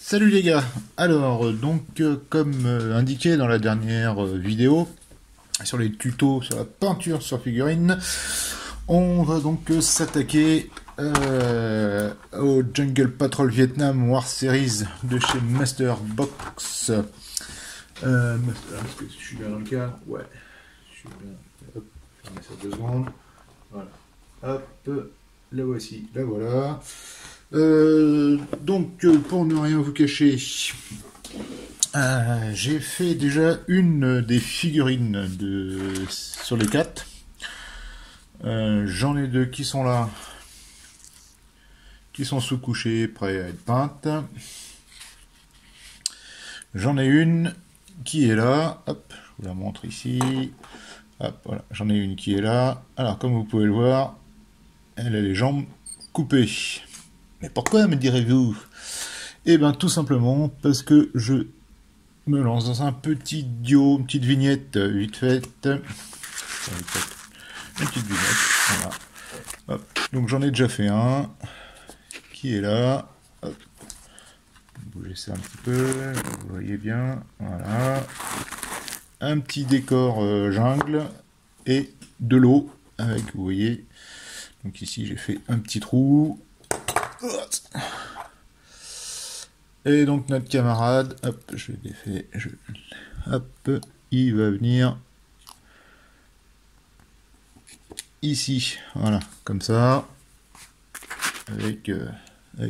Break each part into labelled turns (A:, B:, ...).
A: Salut les gars. Alors comme indiqué dans la dernière vidéo sur les tutos sur la peinture sur figurine, on va donc s'attaquer au Jungle Patrol Vietnam War Series de chez Master Box. Est-ce que je suis bien dans le cas? Ouais, je suis bien. Hop, fermez ça 2 secondes. Voilà. Hop, la voici, la voilà. Pour ne rien vous cacher, j'ai fait déjà une des figurines sur les 4. J'en ai 2 qui sont là, qui sont sous-couchées, prêts à être peintes. J'en ai une qui est là, hop, je vous la montre ici. Hop, voilà, j'en ai une qui est là. Alors, comme vous pouvez le voir, elle a les jambes coupées. Mais pourquoi, me direz-vous? Eh bien, tout simplement parce que je me lance dans un petit duo, une petite vignette vite faite. Une petite vignette, voilà. Hop. Donc j'en ai déjà fait un, qui est là. Hop. Bougez ça un petit peu, vous voyez bien, voilà. Un petit décor jungle et de l'eau, avec, vous voyez, donc ici j'ai fait un petit trou. Et donc notre camarade, hop, je l'ai fait, hop, il va venir ici, voilà, comme ça, avec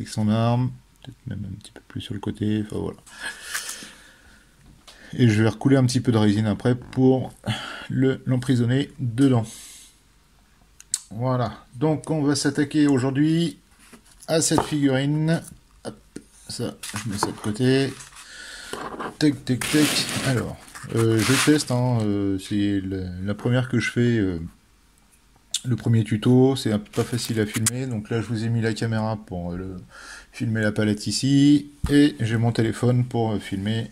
A: son arme, peut-être même un petit peu plus sur le côté, enfin voilà. Et je vais recouler un petit peu de résine après pour l'emprisonner dedans. Voilà, donc on va s'attaquer aujourd'hui à cette figurine. Hop, ça, je mets ça de côté. Tac, tac, tac. Alors, je teste, hein, c'est la première que je fais, le premier tuto, c'est pas facile à filmer, donc là je vous ai mis la caméra pour filmer la palette ici, et j'ai mon téléphone pour filmer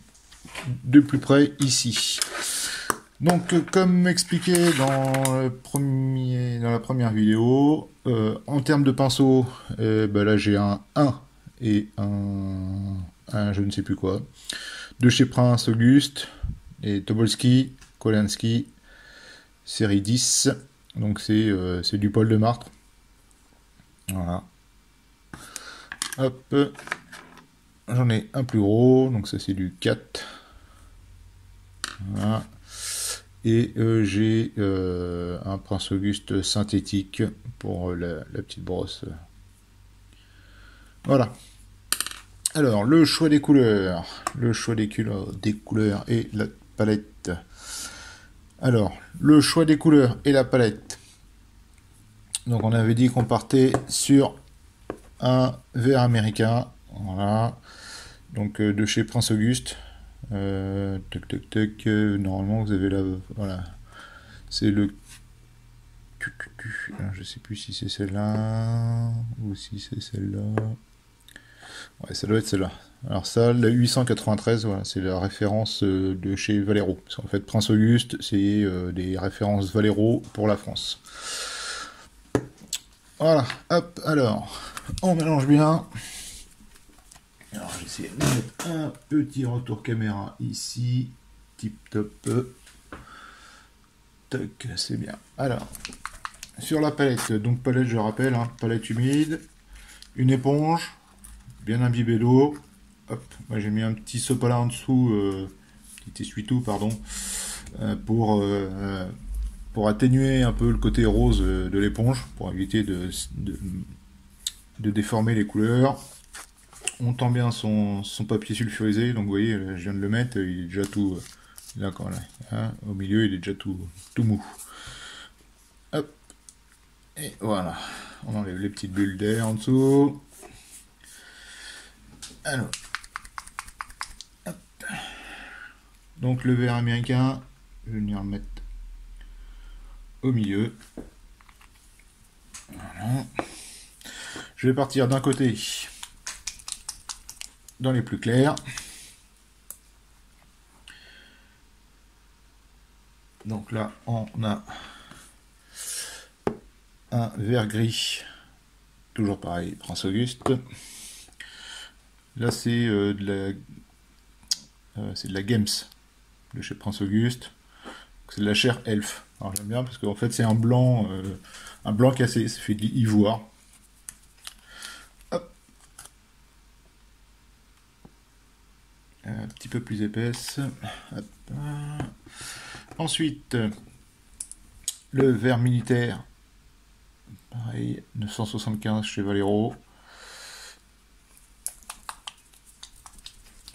A: de plus près ici. Donc comme expliqué dans la première vidéo, en termes de pinceau, là j'ai un 1 et un je ne sais plus quoi, de chez Prince Auguste et Tobolski, Kolansky, série 10, donc c'est du poil de martre. Voilà. Hop, j'en ai un plus gros, donc ça c'est du 4. Voilà. Et j'ai un Prince Auguste synthétique pour la petite brosse. Voilà. Alors, le choix des couleurs. Le choix des couleurs et la palette. Alors, le choix des couleurs et la palette. Donc, on avait dit qu'on partait sur un vert américain. Voilà. Donc, de chez Prince Auguste. Tac, tac, tac. Normalement, vous avez là. Voilà. C'est le. Je sais plus si c'est celle-là ou si c'est celle-là. Ouais, ça doit être celle-là. Alors ça, la 893, voilà, c'est la référence de chez Valero. Parce qu'en fait, Prince Auguste, c'est des références Valero pour la France. Voilà, hop, alors, on mélange bien. Alors, j'essaie de mettre un petit retour caméra ici. Tip top. Tac, c'est bien. Alors, sur la palette, donc palette, je rappelle, hein, palette humide, une éponge, bien imbibée d'eau. Hop, moi j'ai mis un petit sopalin en dessous, petit essuie-tout, pardon, pour atténuer un peu le côté rose de l'éponge, pour éviter de déformer les couleurs. On tend bien son papier sulfurisé, donc vous voyez, là, je viens de le mettre, il est déjà tout, là, hein, au milieu il est déjà tout mou. Hop, et voilà, on enlève les petites bulles d'air en dessous. Alors, hop. Donc le vert américain, je vais venir le mettre au milieu. Voilà. Je vais partir d'un côté dans les plus clairs. Donc là, on a un vert gris, toujours pareil, Prince Auguste. Là, c'est c'est de la Games de chez Prince Auguste. C'est de la chair elfe. Alors j'aime bien parce qu'en fait c'est un blanc cassé, ça fait de l'ivoire. Hop, un petit peu plus épaisse. Hop. Ensuite, le verre militaire. Pareil, 975 chez Valero.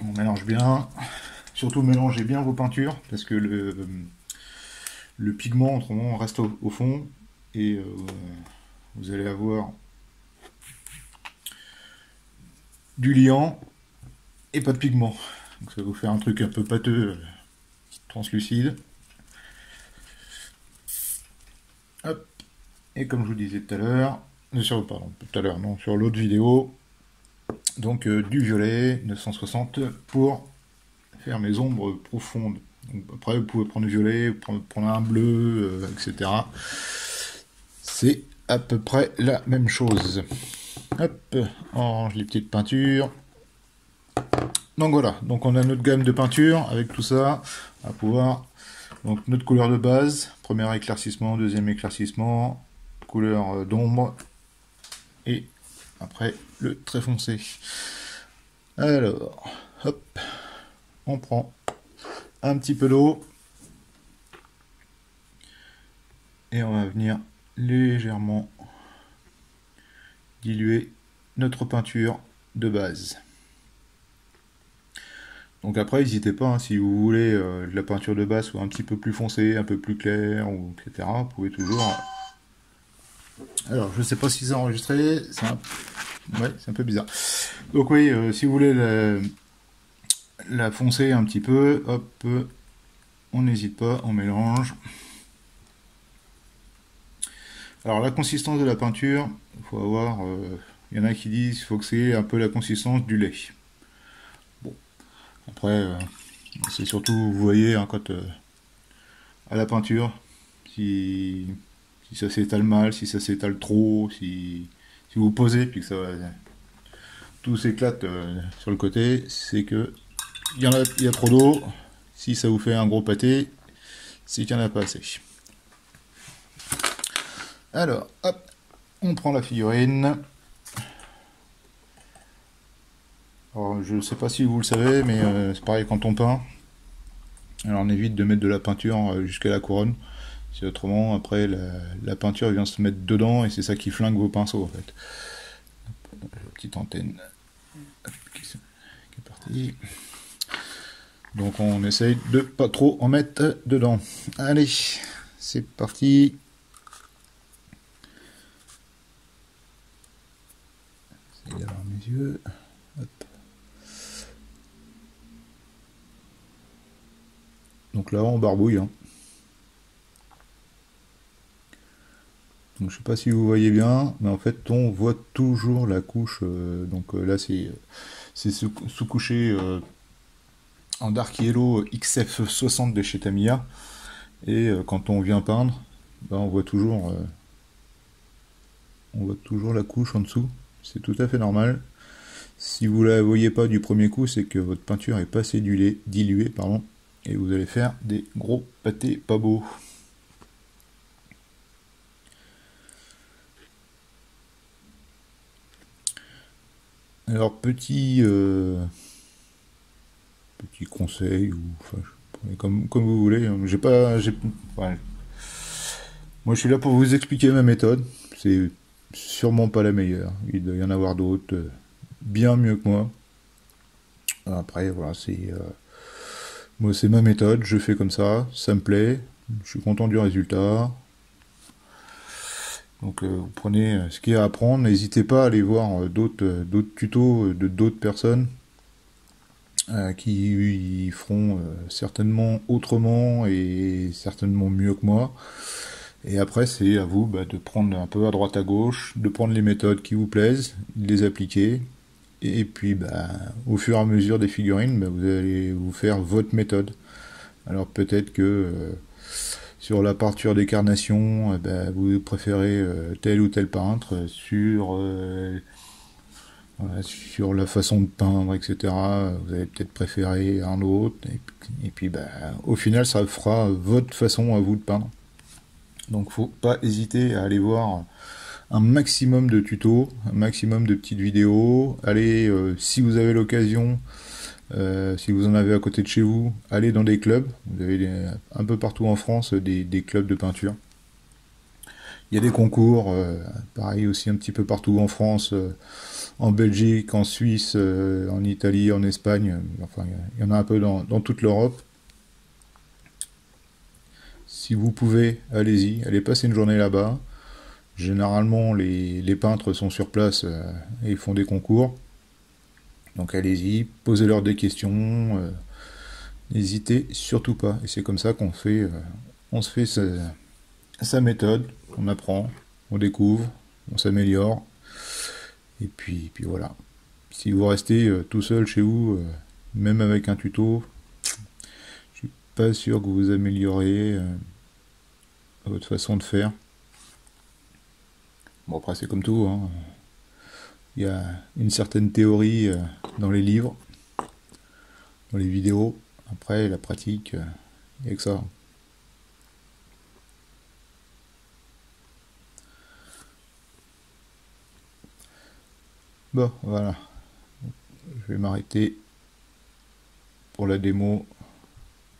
A: On mélange bien. Surtout mélangez bien vos peintures parce que le pigment autrement reste au fond et vous allez avoir du liant et pas de pigment. Donc ça va vous faire un truc un peu pâteux, translucide. Hop. Et comme je vous disais tout à l'heure, sur l'autre vidéo, donc du violet 960 pour faire mes ombres profondes. Donc, après vous pouvez prendre du violet, prendre un bleu, etc. C'est à peu près la même chose. Hop, on range les petites peintures. Donc voilà, donc on a notre gamme de peinture avec tout ça à pouvoir. Donc notre couleur de base, premier éclaircissement, deuxième éclaircissement, couleur d'ombre et après le trait foncé. Alors, hop, on prend un petit peu d'eau et on va venir légèrement diluer notre peinture de base. Donc après, n'hésitez pas, hein, si vous voulez de la peinture de base soit un petit peu plus foncée, un peu plus claire, ou etc. Vous pouvez toujours. Alors, je sais pas si c'est enregistré, ouais, c'est un peu bizarre. Donc oui, si vous voulez la foncer un petit peu, hop, on n'hésite pas, on mélange. Alors la consistance de la peinture, il faut avoir, il y en a qui disent qu'il faut que c'est un peu la consistance du lait. Bon, après, c'est surtout, vous voyez, hein, quand à la peinture, si ça s'étale mal, si ça s'étale trop, si vous posez puis que ça tout s'éclate sur le côté, c'est que il y a trop d'eau. Si ça vous fait un gros pâté, c'est qu'il n'y en a pas assez. Alors, hop, on prend la figurine. Alors, je ne sais pas si vous le savez, mais c'est pareil quand on peint. Alors, on évite de mettre de la peinture jusqu'à la couronne. Si autrement, après, la peinture vient se mettre dedans et c'est ça qui flingue vos pinceaux, en fait. Hop, la petite antenne qui est partie. Donc, on essaye de pas trop en mettre dedans. Allez, c'est parti. J'essaie d'avoir mes yeux. Hop. Donc là, on barbouille. Hein. Donc je sais pas si vous voyez bien, mais en fait on voit toujours la couche. Donc là c'est sous-couché en Dark Yellow XF60 de chez Tamiya. Et quand on vient peindre, ben, on voit toujours la couche en dessous. C'est tout à fait normal. Si vous la voyez pas du premier coup, c'est que votre peinture est pas assez diluée, pardon, et vous allez faire des gros pâtés pas beaux. Alors petit conseil ou enfin, comme vous voulez. Ouais. Moi je suis là pour vous expliquer ma méthode. C'est sûrement pas la meilleure. Il doit y en avoir d'autres bien mieux que moi. Après voilà moi c'est ma méthode. Je fais comme ça me plaît. Je suis content du résultat. Donc vous prenez ce qu'il y a à apprendre, n'hésitez pas à aller voir d'autres tutos de d'autres personnes qui feront certainement autrement et certainement mieux que moi. Et après c'est à vous de prendre un peu à droite à gauche, de prendre les méthodes qui vous plaisent, de les appliquer, et puis au fur et à mesure des figurines, vous allez vous faire votre méthode. Alors peut-être que sur la peinture des carnations, vous préférez tel ou tel peintre. Sur Voilà, sur la façon de peindre, etc. Vous allez peut-être préférer un autre, et puis bah, au final, ça fera votre façon à vous de peindre. Donc, faut pas hésiter à aller voir un maximum de tutos, un maximum de petites vidéos. Allez, si vous avez l'occasion, si vous en avez à côté de chez vous, allez dans des clubs. Vous avez un peu partout en France des clubs de peinture. Il y a des concours, pareil aussi un petit peu partout en France, en Belgique, en Suisse, en Italie, en Espagne. Enfin, il y en a un peu dans toute l'Europe. Si vous pouvez, allez-y, allez passer une journée là-bas. Généralement, les peintres sont sur place et font des concours. Donc allez-y, posez-leur des questions. N'hésitez surtout pas. Et c'est comme ça qu'on fait, on se fait sa méthode, on apprend, on découvre, on s'améliore. Et puis voilà. Si vous restez tout seul chez vous, même avec un tuto, je suis pas sûr que vous améliorez votre façon de faire. Bon, après, c'est comme tout, hein. Il y a une certaine théorie dans les livres, dans les vidéos. Après, la pratique, il n'y a que ça. Bon, voilà. Je vais m'arrêter pour la démo,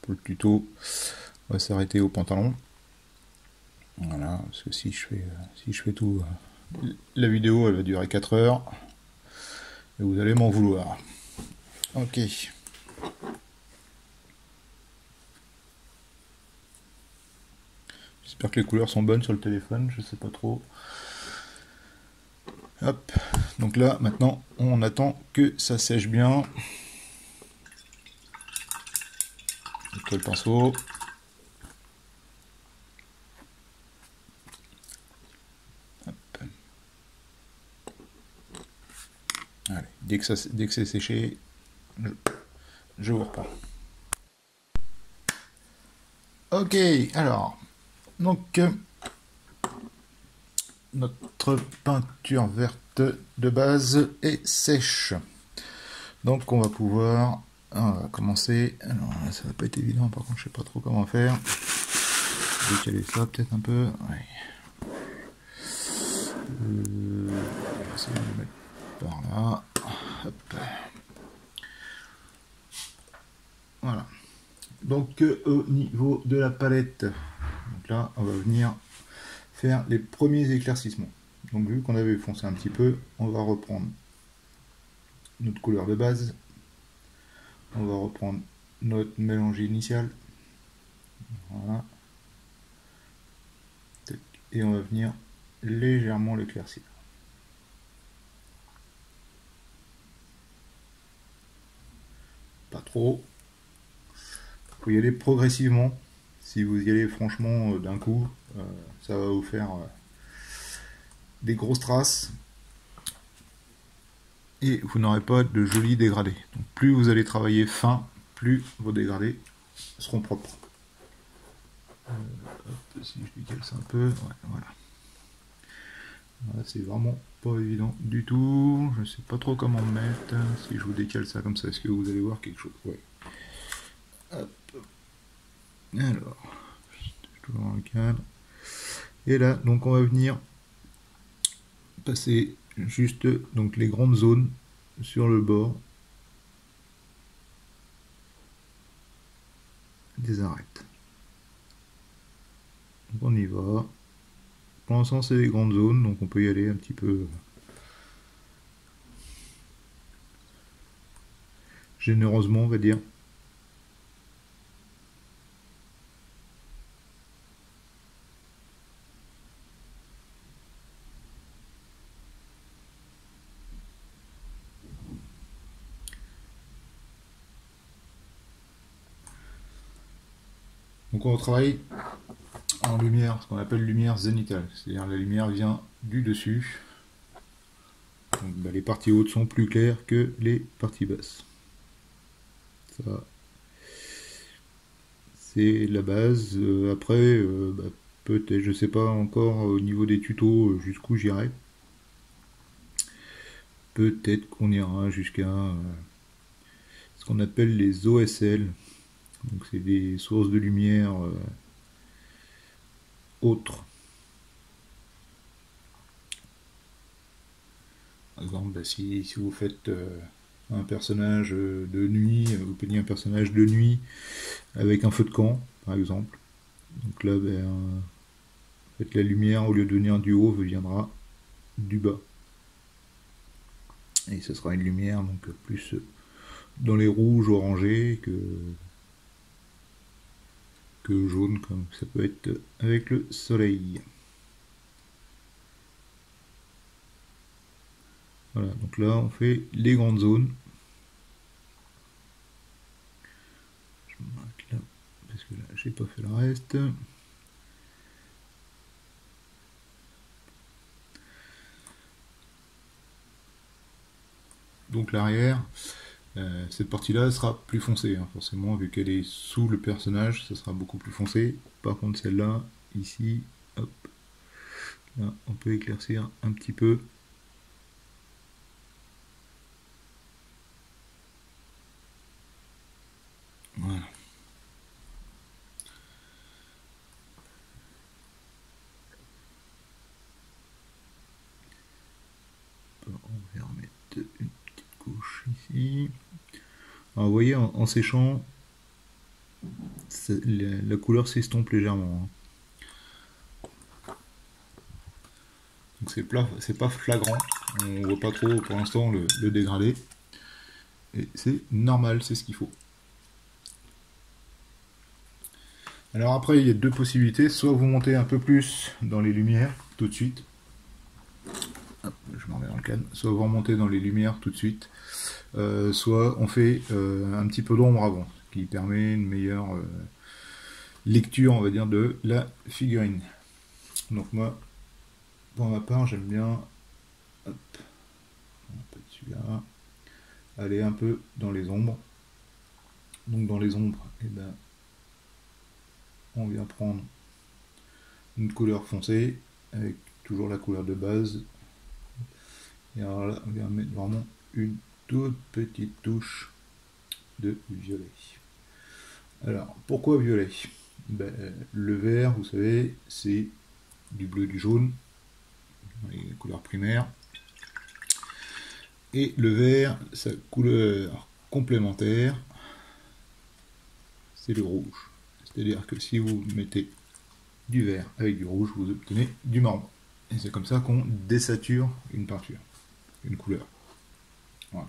A: pour le tuto. On va s'arrêter au pantalon. Voilà, parce que si je fais tout, la vidéo elle va durer 4 heures. Et vous allez m'en vouloir. Ok. J'espère que les couleurs sont bonnes sur le téléphone, je sais pas trop. Hop. Donc là, maintenant, on attend que ça sèche bien. Nettoie le pinceau. Hop. Allez, dès que c'est séché, je vous reprends. Ok, alors, donc notre peinture verte de base est sèche. Donc on va pouvoir commencer. Alors là, ça va pas être évident, par contre je sais pas trop comment faire. Décaler ça peut-être un peu. Ouais. On va essayer de le mettre par là. Hop. Voilà. Donc au niveau de la palette, donc là on va venir faire les premiers éclaircissements. Donc vu qu'on avait foncé un petit peu, on va reprendre notre couleur de base, on va reprendre notre mélange initial, voilà, et on va venir légèrement l'éclaircir. Pas trop. Il faut y aller progressivement. Si vous y allez franchement d'un coup, ça va vous faire des grosses traces et vous n'aurez pas de jolis dégradés. Donc plus vous allez travailler fin, plus vos dégradés seront propres. Hop, si je décale ça un peu, ouais, voilà. Voilà, c'est vraiment pas évident du tout. Je sais pas trop comment me mettre. Si je vous décale ça comme ça, est-ce que vous allez voir quelque chose? Ouais. Hop. Alors, toujours dans le cadre. Et là, donc on va venir passer juste donc les grandes zones sur le bord des arêtes. Donc on y va. Pour l'instant c'est des grandes zones, donc on peut y aller un petit peu généreusement, on va dire. Donc on travaille en lumière, ce qu'on appelle lumière zénithale, c'est-à-dire la lumière vient du dessus. Donc, bah, les parties hautes sont plus claires que les parties basses. Ça, c'est la base. Après, bah, peut-être, je sais pas encore au niveau des tutos jusqu'où j'irai. peut-être qu'on ira jusqu'à ce qu'on appelle les OSL. Donc c'est des sources de lumière autres. Par exemple, bah, si vous faites un personnage de nuit, vous peignez un personnage de nuit avec un feu de camp, par exemple. Donc là, ben, en fait, la lumière, au lieu de venir du haut, viendra du bas. Et ce sera une lumière donc plus dans les rouges orangés que jaune, comme ça peut être avec le soleil. Voilà, donc là on fait les grandes zones. Je m'arrête là parce que là j'ai pas fait le reste. Donc l'arrière, cette partie-là sera plus foncée, hein, forcément, vu qu'elle est sous le personnage, ça sera beaucoup plus foncé. Par contre celle-là, ici, hop, là on peut éclaircir un petit peu. Voilà. On va remettre une petite couche ici. Alors, vous voyez, en séchant, la couleur s'estompe légèrement. Hein. Donc c'est pas flagrant, on voit pas trop pour l'instant le dégradé. Et c'est normal, c'est ce qu'il faut. Alors après, il y a deux possibilités. Soit vous montez un peu plus dans les lumières tout de suite. Hop, je m'en remets dans le cadre. Soit vous remontez dans les lumières tout de suite. Soit on fait un petit peu d'ombre avant, ce qui permet une meilleure lecture, on va dire, de la figurine. Donc moi, pour ma part, j'aime bien celui-là, aller un peu dans les ombres. Donc dans les ombres, eh ben, on vient prendre une couleur foncée avec toujours la couleur de base. Et alors là, on vient mettre vraiment une toute petite touche de violet. Alors, pourquoi violet? Ben, le vert, vous savez, c'est du bleu, du jaune, les couleurs primaires. Et le vert, sa couleur complémentaire, c'est le rouge. C'est-à-dire que si vous mettez du vert avec du rouge, vous obtenez du marron. Et c'est comme ça qu'on désature une peinture, une couleur. Voilà.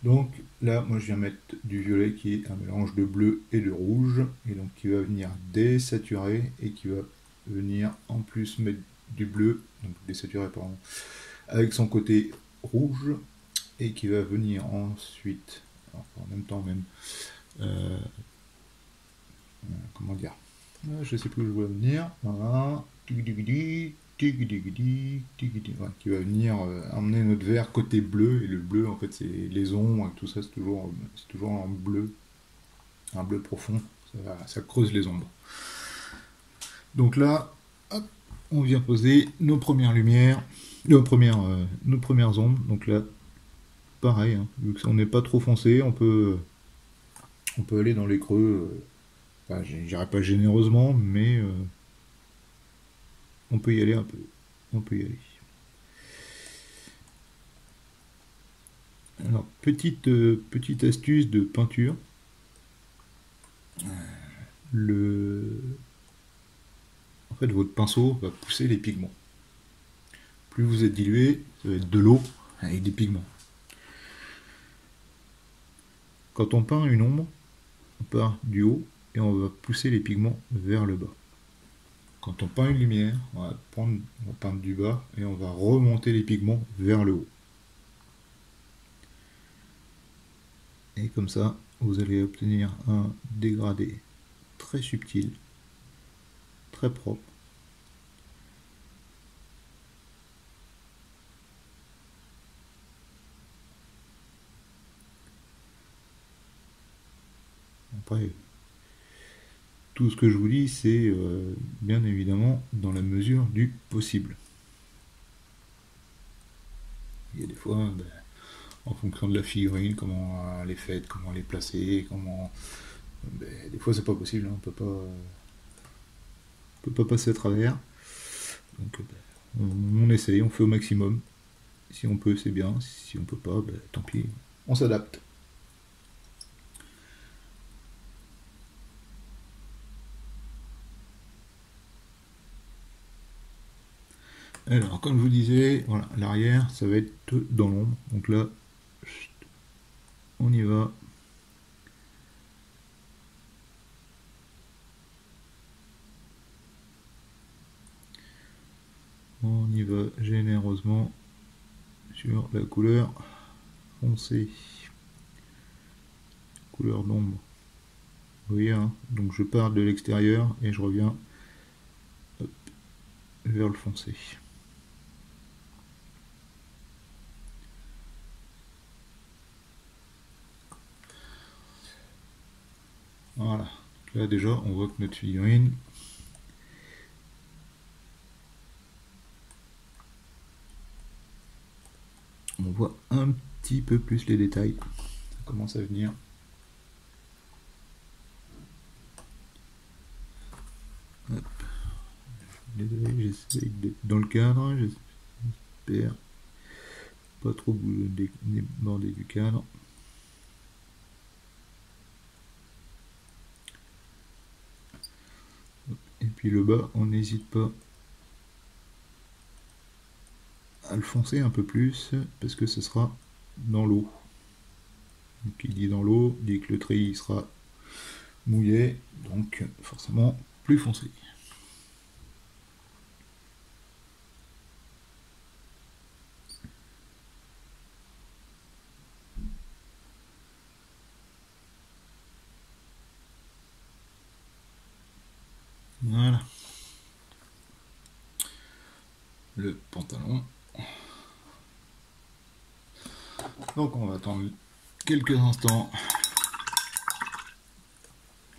A: Donc là, moi je viens mettre du violet qui est un mélange de bleu et de rouge, et donc qui va venir désaturer et qui va venir en plus mettre du bleu, donc désaturer pardon, avec son côté rouge, et qui va venir ensuite, alors, en même temps même, comment dire, je sais plus où je veux venir, voilà, qui va venir emmener notre vert côté bleu, et le bleu en fait c'est les ombres et tout ça, c'est toujours en bleu, un bleu profond, ça creuse les ombres. Donc là, hop, on vient poser nos premières lumières, nos premières ombres. Donc là, pareil, hein, vu qu'on n'est pas trop foncé, on peut aller dans les creux. Enfin, j'irai pas généreusement, mais on peut y aller un peu. On peut y aller. Alors, petite astuce de peinture. En fait, votre pinceau va pousser les pigments. Plus vous êtes dilué, ça va être de l'eau avec des pigments. Quand on peint une ombre, on part du haut et on va pousser les pigments vers le bas. Quand on peint une lumière, on va peindre du bas et on va remonter les pigments vers le haut. Et comme ça, vous allez obtenir un dégradé très subtil, très propre. Après, tout ce que je vous dis, c'est bien évidemment dans la mesure du possible. Il y a des fois, ben, en fonction de la figurine, comment elle est faite, comment elle est placée, comment... Ben, des fois c'est pas possible, hein, on peut pas passer à travers. Donc ben, on essaye, on fait au maximum. Si on peut, c'est bien. Si on peut pas, ben, tant pis, on s'adapte. Alors, comme je vous disais, voilà, l'arrière, ça va être dans l'ombre. Donc là, on y va. On y va généreusement sur la couleur foncée. Couleur d'ombre. Vous voyez, hein, donc je pars de l'extérieur et je reviens hop, vers le foncé. Voilà. Donc là déjà, on voit que notre figurine, on voit un petit peu plus les détails. Ça commence à venir. Hop. Désolé, j'essaie d'être dans le cadre, j'espère pas trop déborder du cadre. Et puis le bas, on n'hésite pas à le foncer un peu plus parce que ce sera dans l'eau. Qui dit dans l'eau dit que le treillis sera mouillé, donc forcément plus foncé. Voilà. Le pantalon. Donc on va attendre quelques instants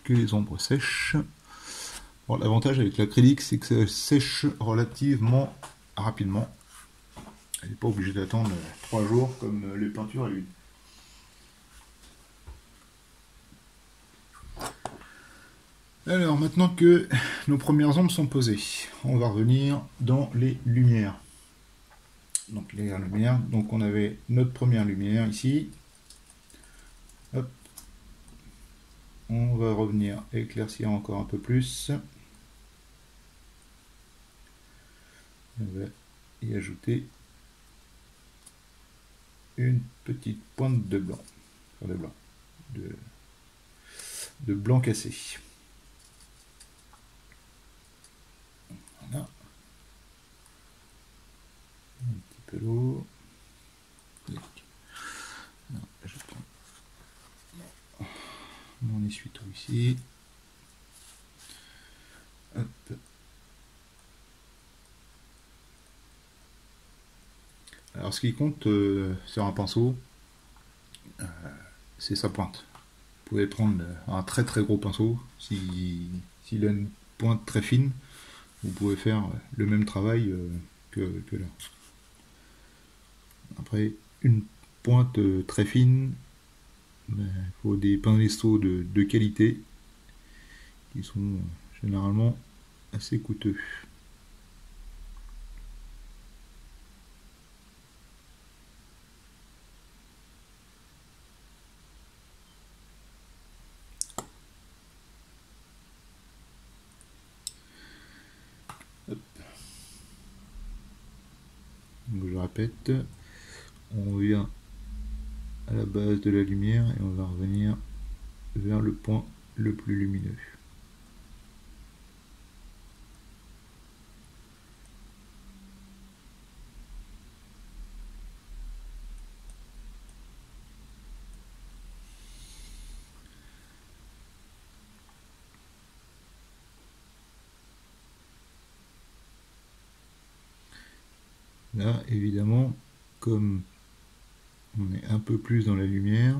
A: que les ombres sèchent. Bon, l'avantage avec l'acrylique, c'est que ça sèche relativement rapidement. Elle n'est pas obligée d'attendre 3 jours comme les peintures à l'huile. Alors maintenant que nos premières ombres sont posées, on va revenir dans les lumières. Donc les lumières, donc on avait notre première lumière ici. Hop. On va revenir éclaircir encore un peu plus. On va y ajouter une petite pointe de blanc, enfin de blanc, de blanc cassé. Voilà. Un petit peu d'eau. Je prends mon essuie-tout ici. Hop. Alors ce qui compte sur un pinceau, c'est sa pointe. Vous pouvez prendre un très très gros pinceau, s'il a une pointe très fine, vous pouvez faire le même travail que là. Après, une pointe très fine, il faut des pinceaux de qualité qui sont généralement assez coûteux. Hop. Donc je répète, on vient à la base de la lumière et on va revenir vers le point le plus lumineux. Là, évidemment, comme on est un peu plus dans la lumière,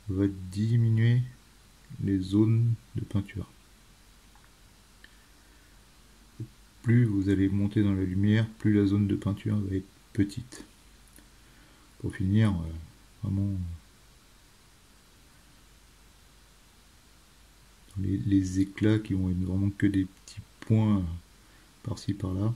A: on va diminuer les zones de peinture. Plus vous allez monter dans la lumière, plus la zone de peinture va être petite. pour finir vraiment les éclats qui vont être vraiment que des petits points par-ci par-là.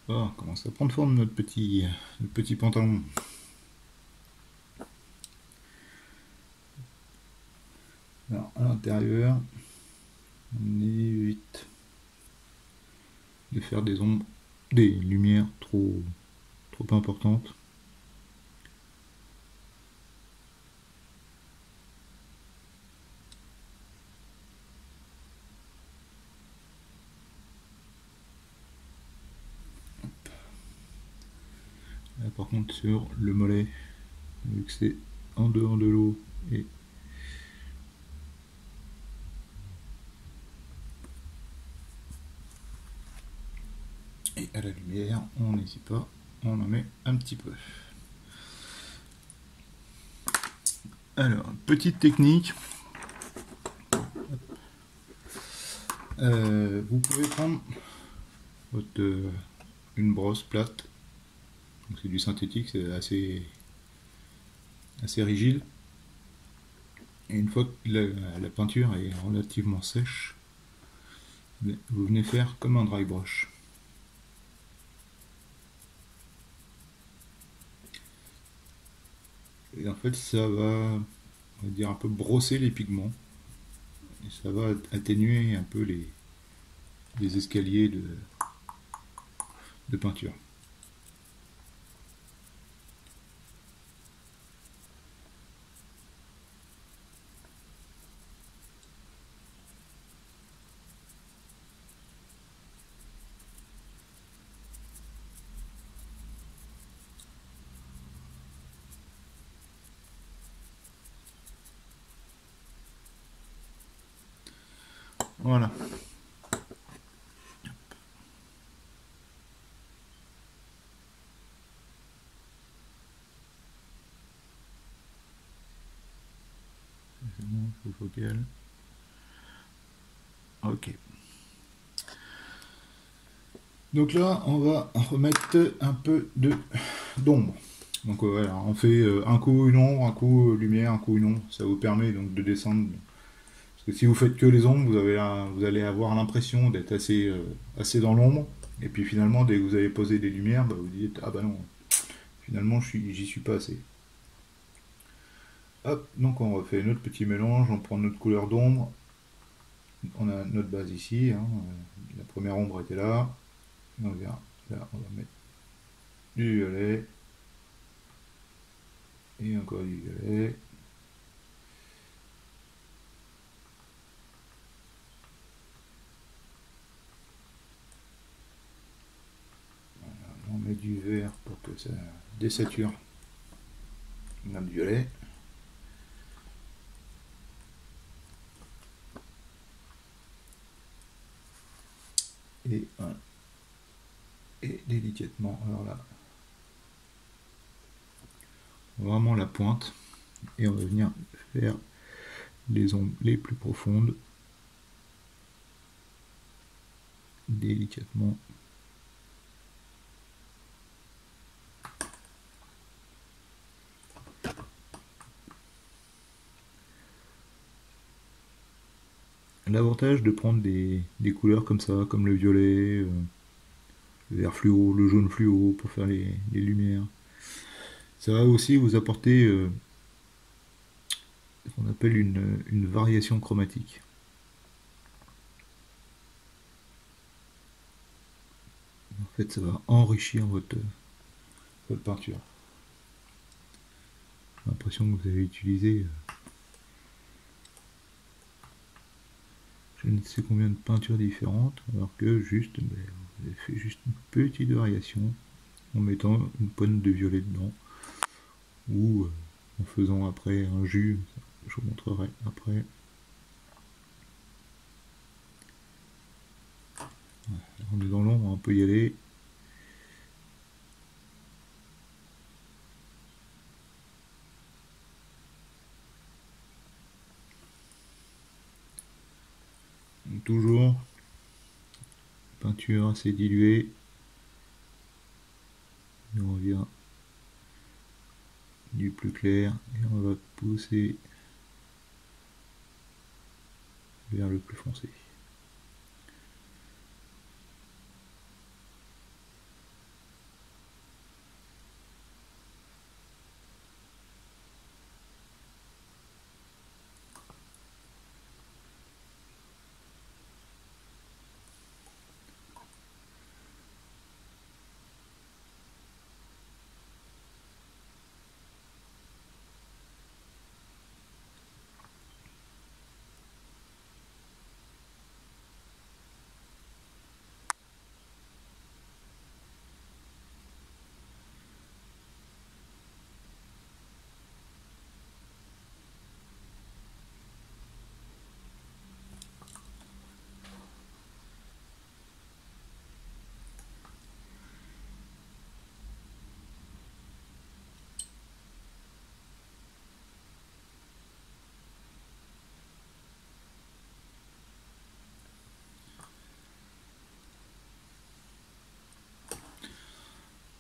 A: Oh, commence à prendre forme notre petit pantalon. Alors à l'intérieur, on évite de faire des ombres, des lumières trop importantes. Là, par contre sur le mollet, vu que c'est en dehors de l'eau et à la lumière, on n'hésite pas, on en met un petit peu. Alors, petite technique. Vous pouvez prendre une brosse plate. C'est du synthétique, c'est assez rigide. Et une fois que la peinture est relativement sèche, vous venez faire comme un dry brush. Et en fait, ça va, on va dire, un peu brosser les pigments. Et ça va atténuer un peu les escaliers de peinture. Voilà. C'est bon, il faut focal. Ok. Donc là, on va remettre un peu d'ombre. Donc voilà, on fait un coup une ombre, un coup lumière, un coup une ombre. Ça vous permet donc de descendre. Parce que si vous faites que les ombres, vous allez avoir l'impression d'être assez dans l'ombre. Et puis finalement, dès que vous allez poser des lumières, bah, vous dites ah bah non, finalement j'y suis pas assez. Hop, donc on refait notre petit mélange, on prend notre couleur d'ombre. On a notre base ici, hein. La première ombre était là. On vient là, on va mettre du violet. Et encore du violet. Voilà, on met du vert pour que ça désature notre violet. Et voilà. Et délicatement, alors là, vraiment la pointe. Et on va venir faire les ombres les plus profondes. Délicatement. L'avantage de prendre des couleurs comme ça, comme le violet, le vert fluo, le jaune fluo pour faire les lumières, ça va aussi vous apporter ce qu'on appelle une variation chromatique. En fait, ça va enrichir votre peinture. l'impression que vous avez utilisé je ne sais combien de peintures différentes, alors que juste, vous avez fait juste une petite variation en mettant une pointe de violet dedans, ou en faisant après un jus, je vous montrerai après. On est dans l'ombre, on peut y aller. Donc, toujours peinture assez diluée. Et on vient du plus clair et on va pousser vers le plus foncé.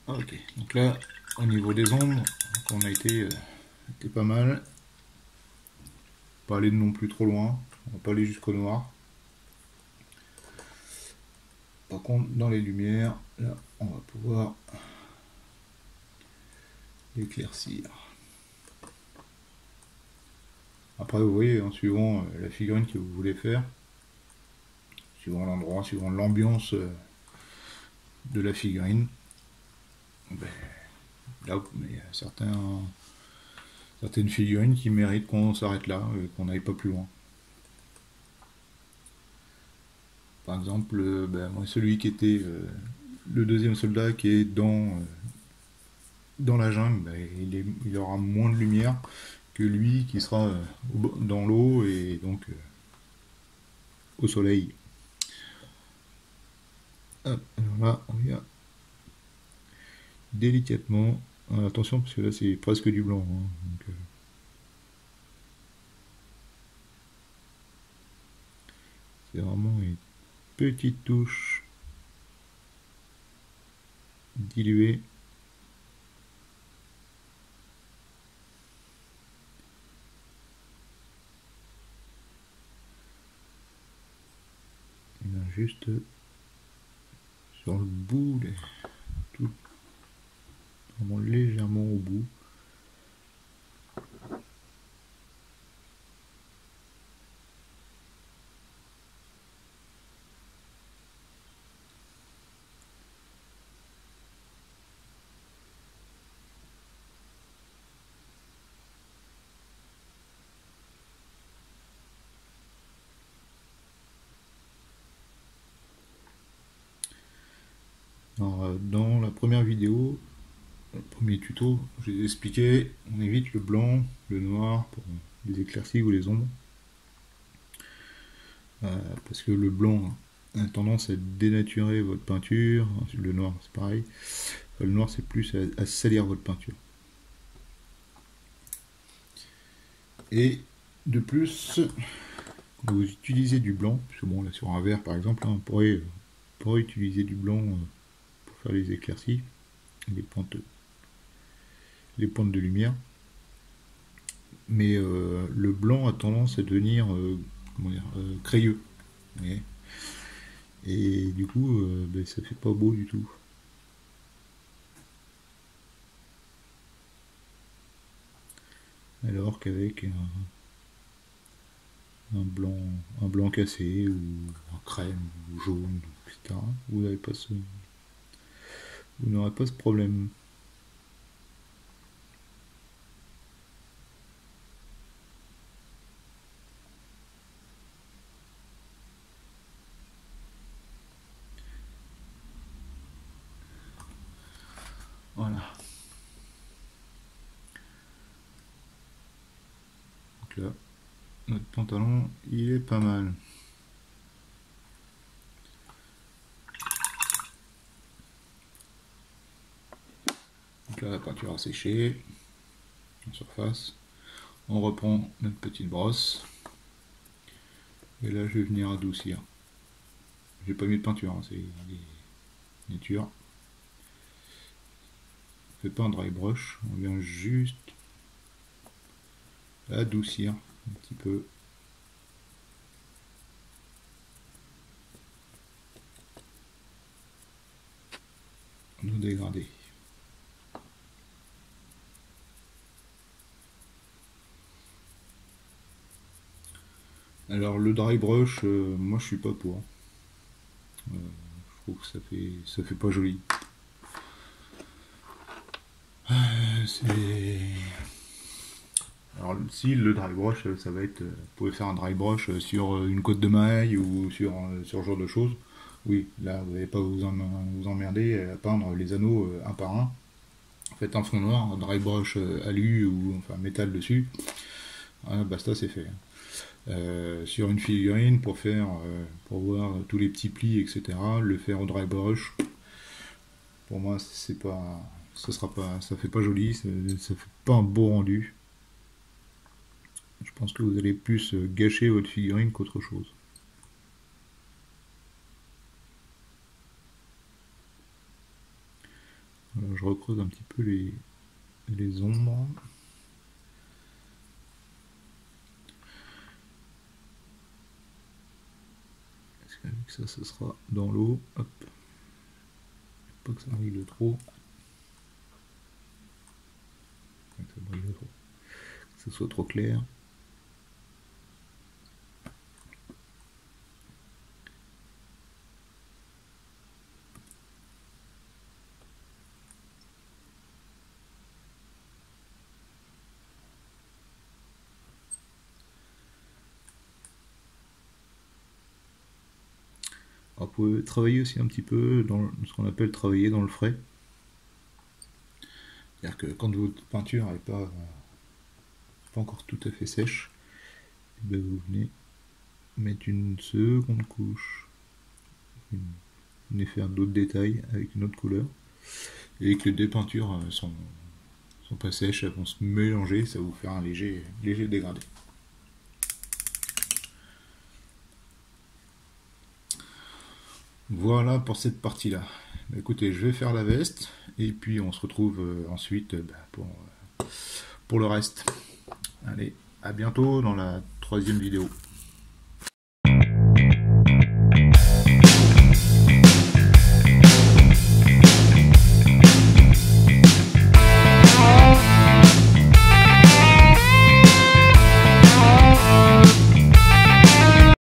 A: Ok, donc là, au niveau des ombres, on a été pas mal. Pas aller non plus trop loin, on va pas aller jusqu'au noir. Par contre, dans les lumières, là, on va pouvoir éclaircir. Après, vous voyez, en suivant la figurine que vous voulez faire, suivant l'endroit, suivant l'ambiance de la figurine, ben, là, il y a certaines figurines qui méritent qu'on s'arrête là, qu'on n'aille pas plus loin. Par exemple, ben, moi, celui qui était le deuxième soldat qui est dans la jungle, ben, il aura moins de lumière que lui qui sera dans l'eau et donc au soleil. Hop, alors là, on vient délicatement. Alors, attention, parce que là, c'est presque du blanc. Hein, donc, c'est vraiment une petite touche diluée. Et là, juste sur le bout, tout, vraiment légèrement au bout. Alors, dans la première vidéo, le premier tuto, je vous ai expliqué, on évite le blanc, le noir pour les éclaircies ou les ombres. Parce que le blanc a tendance à dénaturer votre peinture, le noir c'est pareil, le noir c'est plus à salir votre peinture. Et de plus, quand vous utilisez du blanc, parce que bon là sur un verre par exemple, hein, on pourrait utiliser du blanc pour faire les éclaircies, les pointes de lumière, mais le blanc a tendance à devenir crayeux. Et du coup, ben, ça fait pas beau du tout. Alors qu'avec un blanc cassé ou un crème ou jaune, etc., vous n'aurez pas ce problème. Voilà. Donc là, notre pantalon, il est pas mal. Donc là, la peinture a séché en surface. On reprend notre petite brosse. Et là, je vais venir adoucir. J'ai pas mis de peinture, hein, c'est des natures. On fait pas un dry brush, on vient juste adoucir un petit peu. Nos dégradés. Alors le dry brush, moi je suis pas pour. Je trouve que ça fait pas joli. Alors si le dry brush, ça va être, vous pouvez faire un dry brush sur une côte de maille ou sur ce genre de choses. Oui, là vous n'allez pas vous emmerder à peindre les anneaux un par un. Faites un fond noir, un dry brush alu ou enfin métal dessus. Voilà, basta, c'est fait. Sur une figurine pour voir tous les petits plis, etc. Le faire au dry brush. Pour moi, c'est pas, ça fait pas joli, ça fait pas un beau rendu. Je pense que vous allez plus gâcher votre figurine qu'autre chose. Voilà, je recreuse un petit peu les ombres. Parce qu'avec ça, ce sera dans l'eau. Hop. Pas que ça brille trop. Que ça brille trop. Que ce soit trop clair. Alors, vous pouvez travailler aussi un petit peu dans ce qu'on appelle travailler dans le frais. C'est-à-dire que quand votre peinture n'est pas encore tout à fait sèche, et bien vous venez mettre une seconde couche, venez faire d'autres détails avec une autre couleur, et que les deux peintures sont pas sèches, elles vont se mélanger, ça va vous faire un léger dégradé. Voilà pour cette partie-là. Écoutez, je vais faire la veste et puis on se retrouve ensuite pour le reste. Allez, à bientôt dans la 3e vidéo.